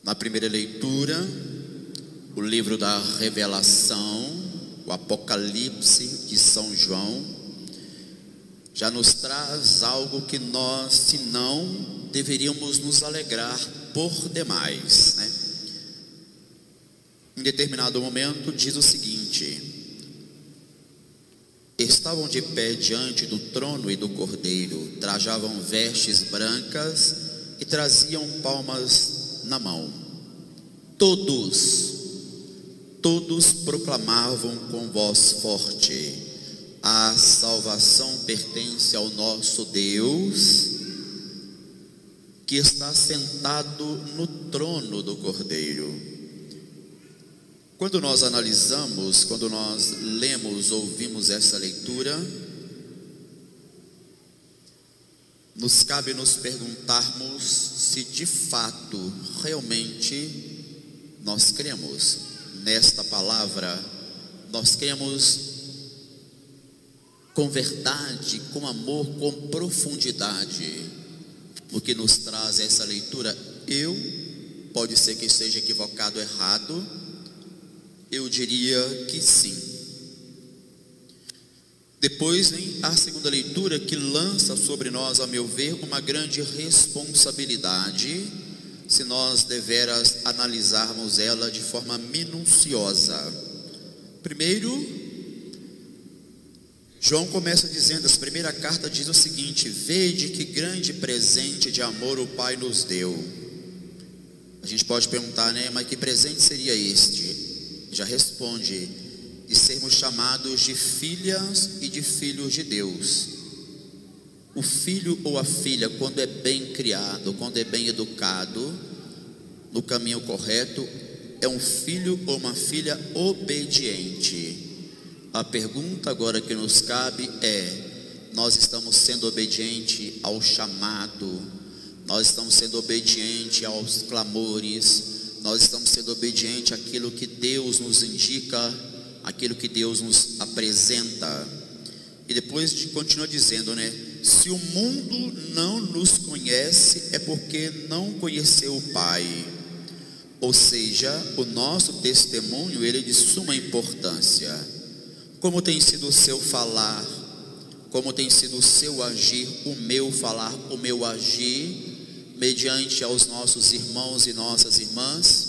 Na primeira leitura, o livro da Revelação, o Apocalipse de São João, já nos traz algo que nós, se não, deveríamos nos alegrar por demais, né? Em determinado momento diz o seguinte: estavam de pé diante do trono e do Cordeiro, trajavam vestes brancas e traziam palmas na mão. Todos proclamavam com voz forte: a salvação pertence ao nosso Deus, que está sentado no trono do Cordeiro. Quando nós analisamos, quando nós lemos, ouvimos essa leitura, nos cabe nos perguntarmos se de fato, realmente, nós cremos nesta palavra, nós cremos com verdade, com amor, com profundidade, o que nos traz essa leitura. Pode ser que esteja equivocado, errado, eu diria que sim. Depois vem a segunda leitura, que lança sobre nós, a meu ver, uma grande responsabilidade, se nós deveras analisarmos ela de forma minuciosa. Primeiro, João começa dizendo, a primeira carta diz o seguinte: vede que grande presente de amor o Pai nos deu. A gente pode perguntar, né, mas que presente seria este? Já responde: de sermos chamados de filhas e de filhos de Deus. O filho ou a filha, quando é bem criado, quando é bem educado no caminho correto, é um filho ou uma filha obediente. A pergunta agora que nos cabe é: nós estamos sendo obedientes ao chamado? Nós estamos sendo obedientes aos clamores? Nós estamos sendo obedientes àquilo que Deus nos indica, aquilo que Deus nos apresenta? E depois continua dizendo, né? Se o mundo não nos conhece, é porque não conheceu o Pai. Ou seja, o nosso testemunho, ele é de suma importância. Como tem sido o seu falar, como tem sido o seu agir, o meu falar, o meu agir, mediante aos nossos irmãos e nossas irmãs,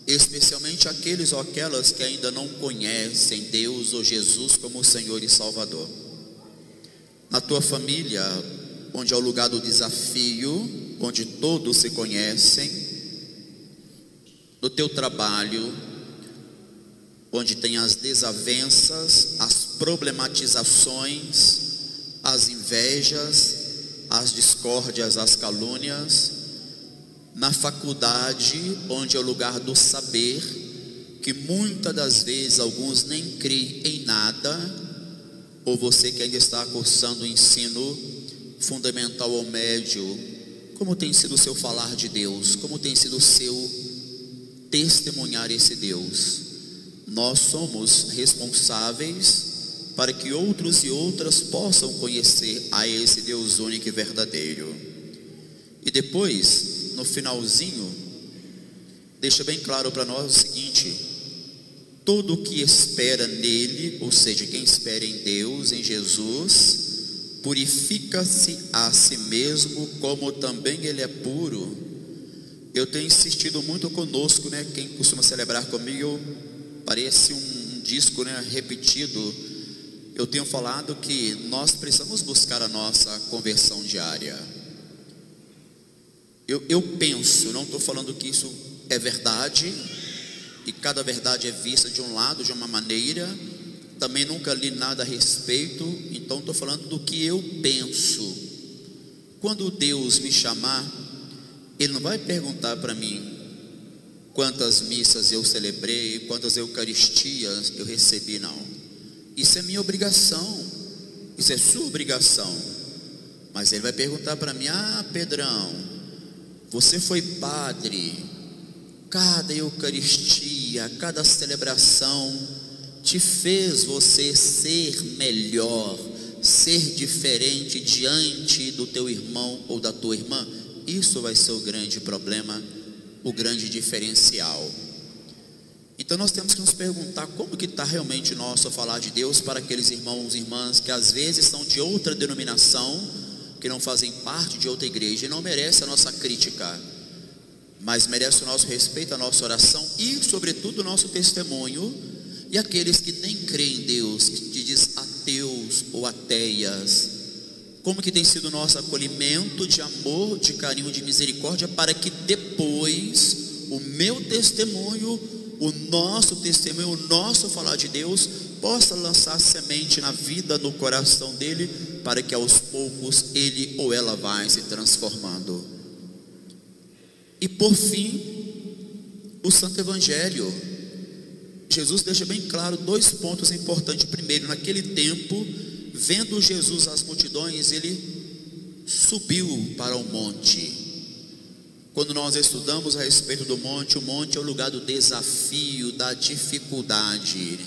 especialmente aqueles ou aquelas que ainda não conhecem Deus ou Jesus como o Senhor e Salvador. Na tua família, onde é o lugar do desafio, onde todos se conhecem, no teu trabalho, onde tem as desavenças, as problematizações, as invejas, as discórdias, as calúnias. Na faculdade, onde é o lugar do saber, que muitas das vezes alguns nem creem em nada, ou você que ainda está cursando o ensino fundamental ou médio, como tem sido o seu falar de Deus? Como tem sido o seu testemunhar esse Deus? Nós somos responsáveis para que outros e outras possam conhecer a esse Deus único e verdadeiro. E depois, no finalzinho, deixa bem claro para nós o seguinte: todo o que espera nele, ou seja, quem espera em Deus, em Jesus, purifica-se a si mesmo, como também ele é puro. Eu tenho insistido muito conosco, né? Quem costuma celebrar comigo, parece um disco, né, repetido. Eu tenho falado que nós precisamos buscar a nossa conversão diária. Eu penso, não estou falando que isso é verdade, e cada verdade é vista de um lado, de uma maneira. Também nunca li nada a respeito, então estou falando do que eu penso. Quando Deus me chamar, Ele não vai perguntar para mim quantas missas eu celebrei, quantas eucaristias eu recebi, não. Isso é minha obrigação, isso é sua obrigação. Mas Ele vai perguntar para mim: ah, Pedrão, você foi padre, cada eucaristia, cada celebração te fez você ser melhor, ser diferente diante do teu irmão ou da tua irmã? Isso vai ser o grande problema o grande diferencial. Então nós temos que nos perguntar como que está realmente o nosso falar de Deus para aqueles irmãos e irmãs que às vezes são de outra denominação, que não fazem parte de outra igreja, e não merece a nossa crítica, mas merece o nosso respeito, a nossa oração e sobretudo o nosso testemunho. E aqueles que nem creem em Deus, que diz ateus ou ateias, como que tem sido o nosso acolhimento de amor, de carinho, de misericórdia, para que depois o meu testemunho, o nosso testemunho, o nosso falar de Deus possa lançar semente na vida, no coração dele, para que aos poucos ele ou ela vai se transformando. E por fim, o Santo Evangelho. Jesus deixa bem claro dois pontos importantes. Primeiro, naquele tempo, vendo Jesus as multidões, ele subiu para o monte. Quando nós estudamos a respeito do monte, o monte é o lugar do desafio, da dificuldade.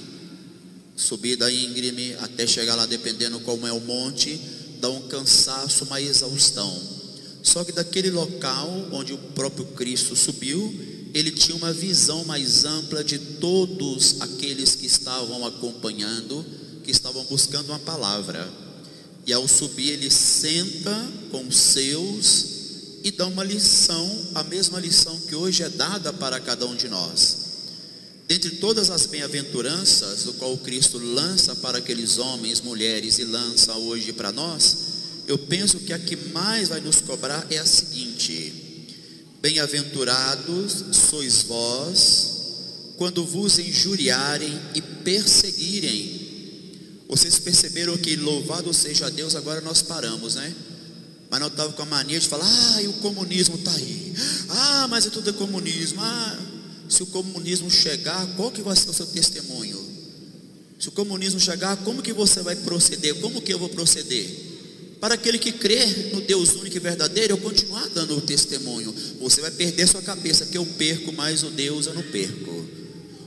Subida íngreme, até chegar lá, dependendo como é o monte, dá um cansaço, uma exaustão. Só que daquele local onde o próprio Cristo subiu, ele tinha uma visão mais ampla de todos aqueles que estavam acompanhando, que estavam buscando uma palavra. E ao subir, ele senta com os seus e dá uma lição, a mesma lição que hoje é dada para cada um de nós. Dentre todas as bem-aventuranças, do qual Cristo lança para aqueles homens, mulheres, e lança hoje para nós, eu penso que a que mais vai nos cobrar é a seguinte: bem-aventurados sois vós, quando vos injuriarem e perseguirem. Vocês perceberam que louvado seja Deus, agora nós paramos, né? Mas não estava com a mania de falar, e o comunismo está aí, mas tudo é comunismo. Se o comunismo chegar, qual que vai ser o seu testemunho? Se o comunismo chegar, como que você vai proceder? Como que eu vou proceder? Para aquele que crê no Deus único e verdadeiro, eu continuar dando o testemunho. Você vai perder sua cabeça, que eu perco, mas o Deus eu não perco.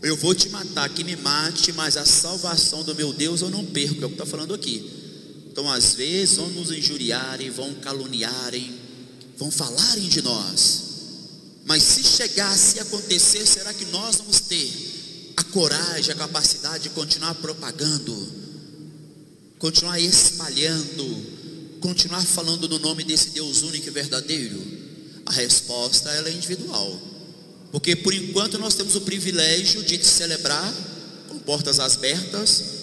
Eu vou te matar, que me mate, mas a salvação do meu Deus eu não perco. É o que está falando aqui. Então às vezes vão nos injuriarem, vão caluniarem, vão falarem de nós, mas se chegar, se acontecer, será que nós vamos ter a coragem, a capacidade de continuar propagando, continuar espalhando, continuar falando no nome desse Deus único e verdadeiro? A resposta ela é individual, porque por enquanto nós temos o privilégio de celebrar com portas abertas,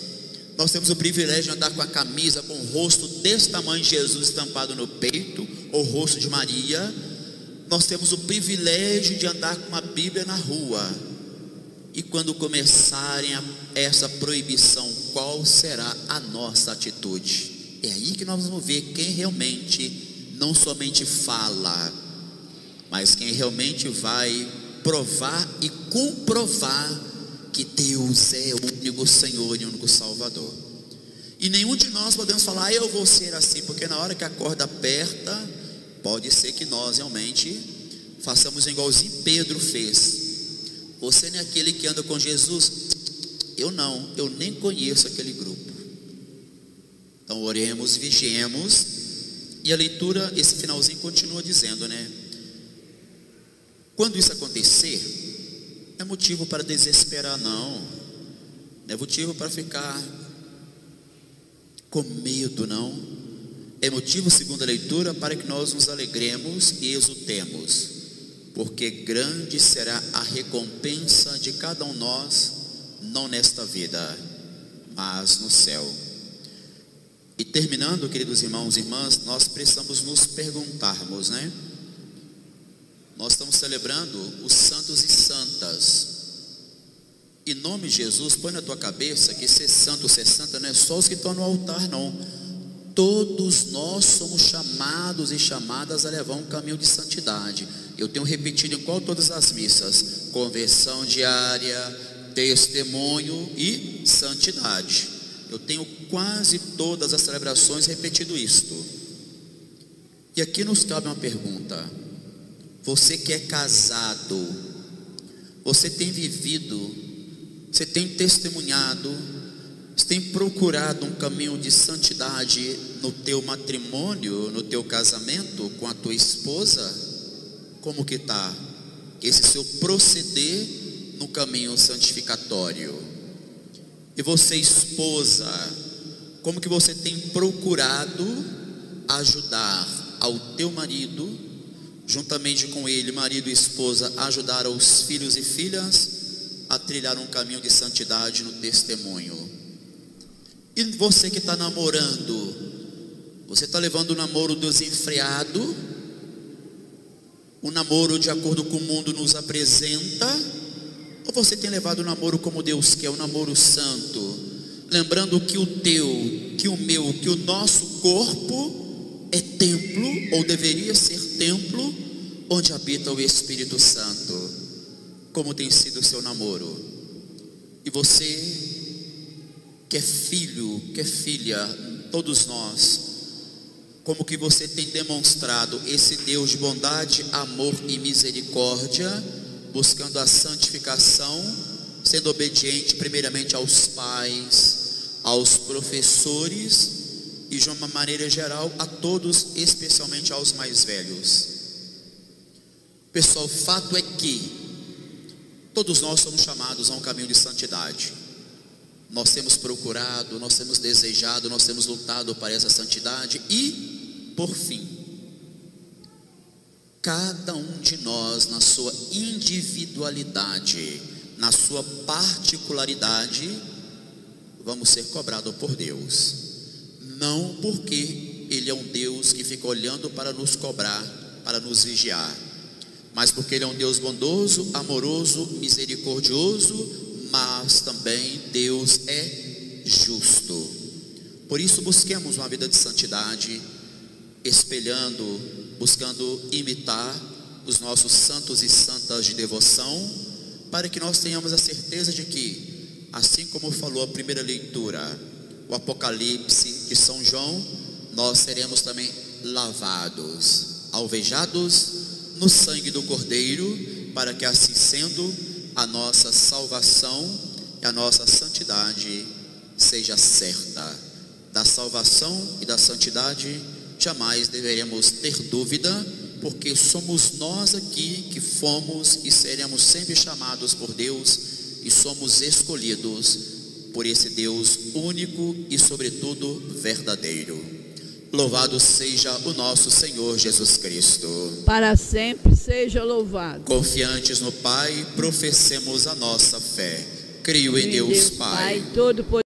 nós temos o privilégio de andar com a camisa com o rosto desse tamanho de Jesus estampado no peito, ou o rosto de Maria. Nós temos o privilégio de andar com uma Bíblia na rua. E quando começarem essa proibição, qual será a nossa atitude? É aí que nós vamos ver quem realmente não somente fala, mas quem realmente vai provar e comprovar que Deus é o único Senhor e o único Salvador. E nenhum de nós podemos falar, eu vou ser assim, porque na hora que a corda aperta, pode ser que nós realmente façamos igualzinho Pedro fez. Você não é aquele que anda com Jesus? Eu não, eu nem conheço aquele grupo. Então oremos, vigiemos. E a leitura, esse finalzinho continua dizendo, né? Quando isso acontecer, não é motivo para desesperar, não é motivo para ficar com medo, não. É motivo, segundo a leitura, para que nós nos alegremos e exultemos, porque grande será a recompensa de cada um de nós, não nesta vida, mas no céu. E terminando, queridos irmãos e irmãs, nós precisamos nos perguntarmos, né? Nós estamos celebrando os santos e santas. Em nome de Jesus, põe na tua cabeça que ser santo, ser santa não é só os que estão no altar, não. Todos nós somos chamados e chamadas a levar um caminho de santidade. Eu tenho repetido em todas as missas: conversão diária, testemunho e santidade. Eu tenho quase todas as celebrações repetido isto. E aqui nos cabe uma pergunta: você que é casado, você tem vivido, você tem testemunhado, você tem procurado um caminho de santidade no teu matrimônio, no teu casamento com a tua esposa? Como que está? esse seu proceder no caminho santificatório. E você, esposa, como que você tem procurado ajudar ao teu marido, juntamente com ele, marido e esposa, ajudar os filhos e filhas a trilhar um caminho de santidade no testemunho? E você que está namorando, você está levando o namoro desenfreado, o namoro de acordo com o mundo nos apresenta, ou você tem levado o namoro como Deus quer, o namoro santo, lembrando que o teu, que o meu, que o nosso corpo é templo, ou deveria ser templo, onde habita o Espírito Santo? Como tem sido o seu namoro? E você que é filho, que é filha, todos nós, como que você tem demonstrado esse Deus de bondade, amor e misericórdia, buscando a santificação, sendo obediente primeiramente aos pais, aos professores e de uma maneira geral a todos, especialmente aos mais velhos? Pessoal, o fato é que todos nós somos chamados a um caminho de santidade. Nós temos procurado, nós temos desejado, nós temos lutado para essa santidade. E, por fim, cada um de nós, na sua individualidade, na sua particularidade, vamos ser cobrados por Deus. Não porque Ele é um Deus que fica olhando para nos cobrar, para nos vigiar, mas porque Ele é um Deus bondoso, amoroso, misericordioso, mas também Deus é justo. Por isso busquemos uma vida de santidade, espelhando, buscando imitar os nossos santos e santas de devoção, para que nós tenhamos a certeza de que, assim como falou a primeira leitura, o Apocalipse de São João, nós seremos também lavados, alvejados no sangue do Cordeiro, para que assim sendo, a nossa salvação e a nossa santidade seja certa. Da salvação e da santidade jamais deveremos ter dúvida, porque somos nós aqui que fomos e seremos sempre chamados por Deus, e somos escolhidos por esse Deus único e sobretudo verdadeiro. Louvado seja o nosso Senhor Jesus Cristo. Para sempre seja louvado. Confiantes no Pai, professemos a nossa fé. Creio em Deus Pai, Todo-Poderoso.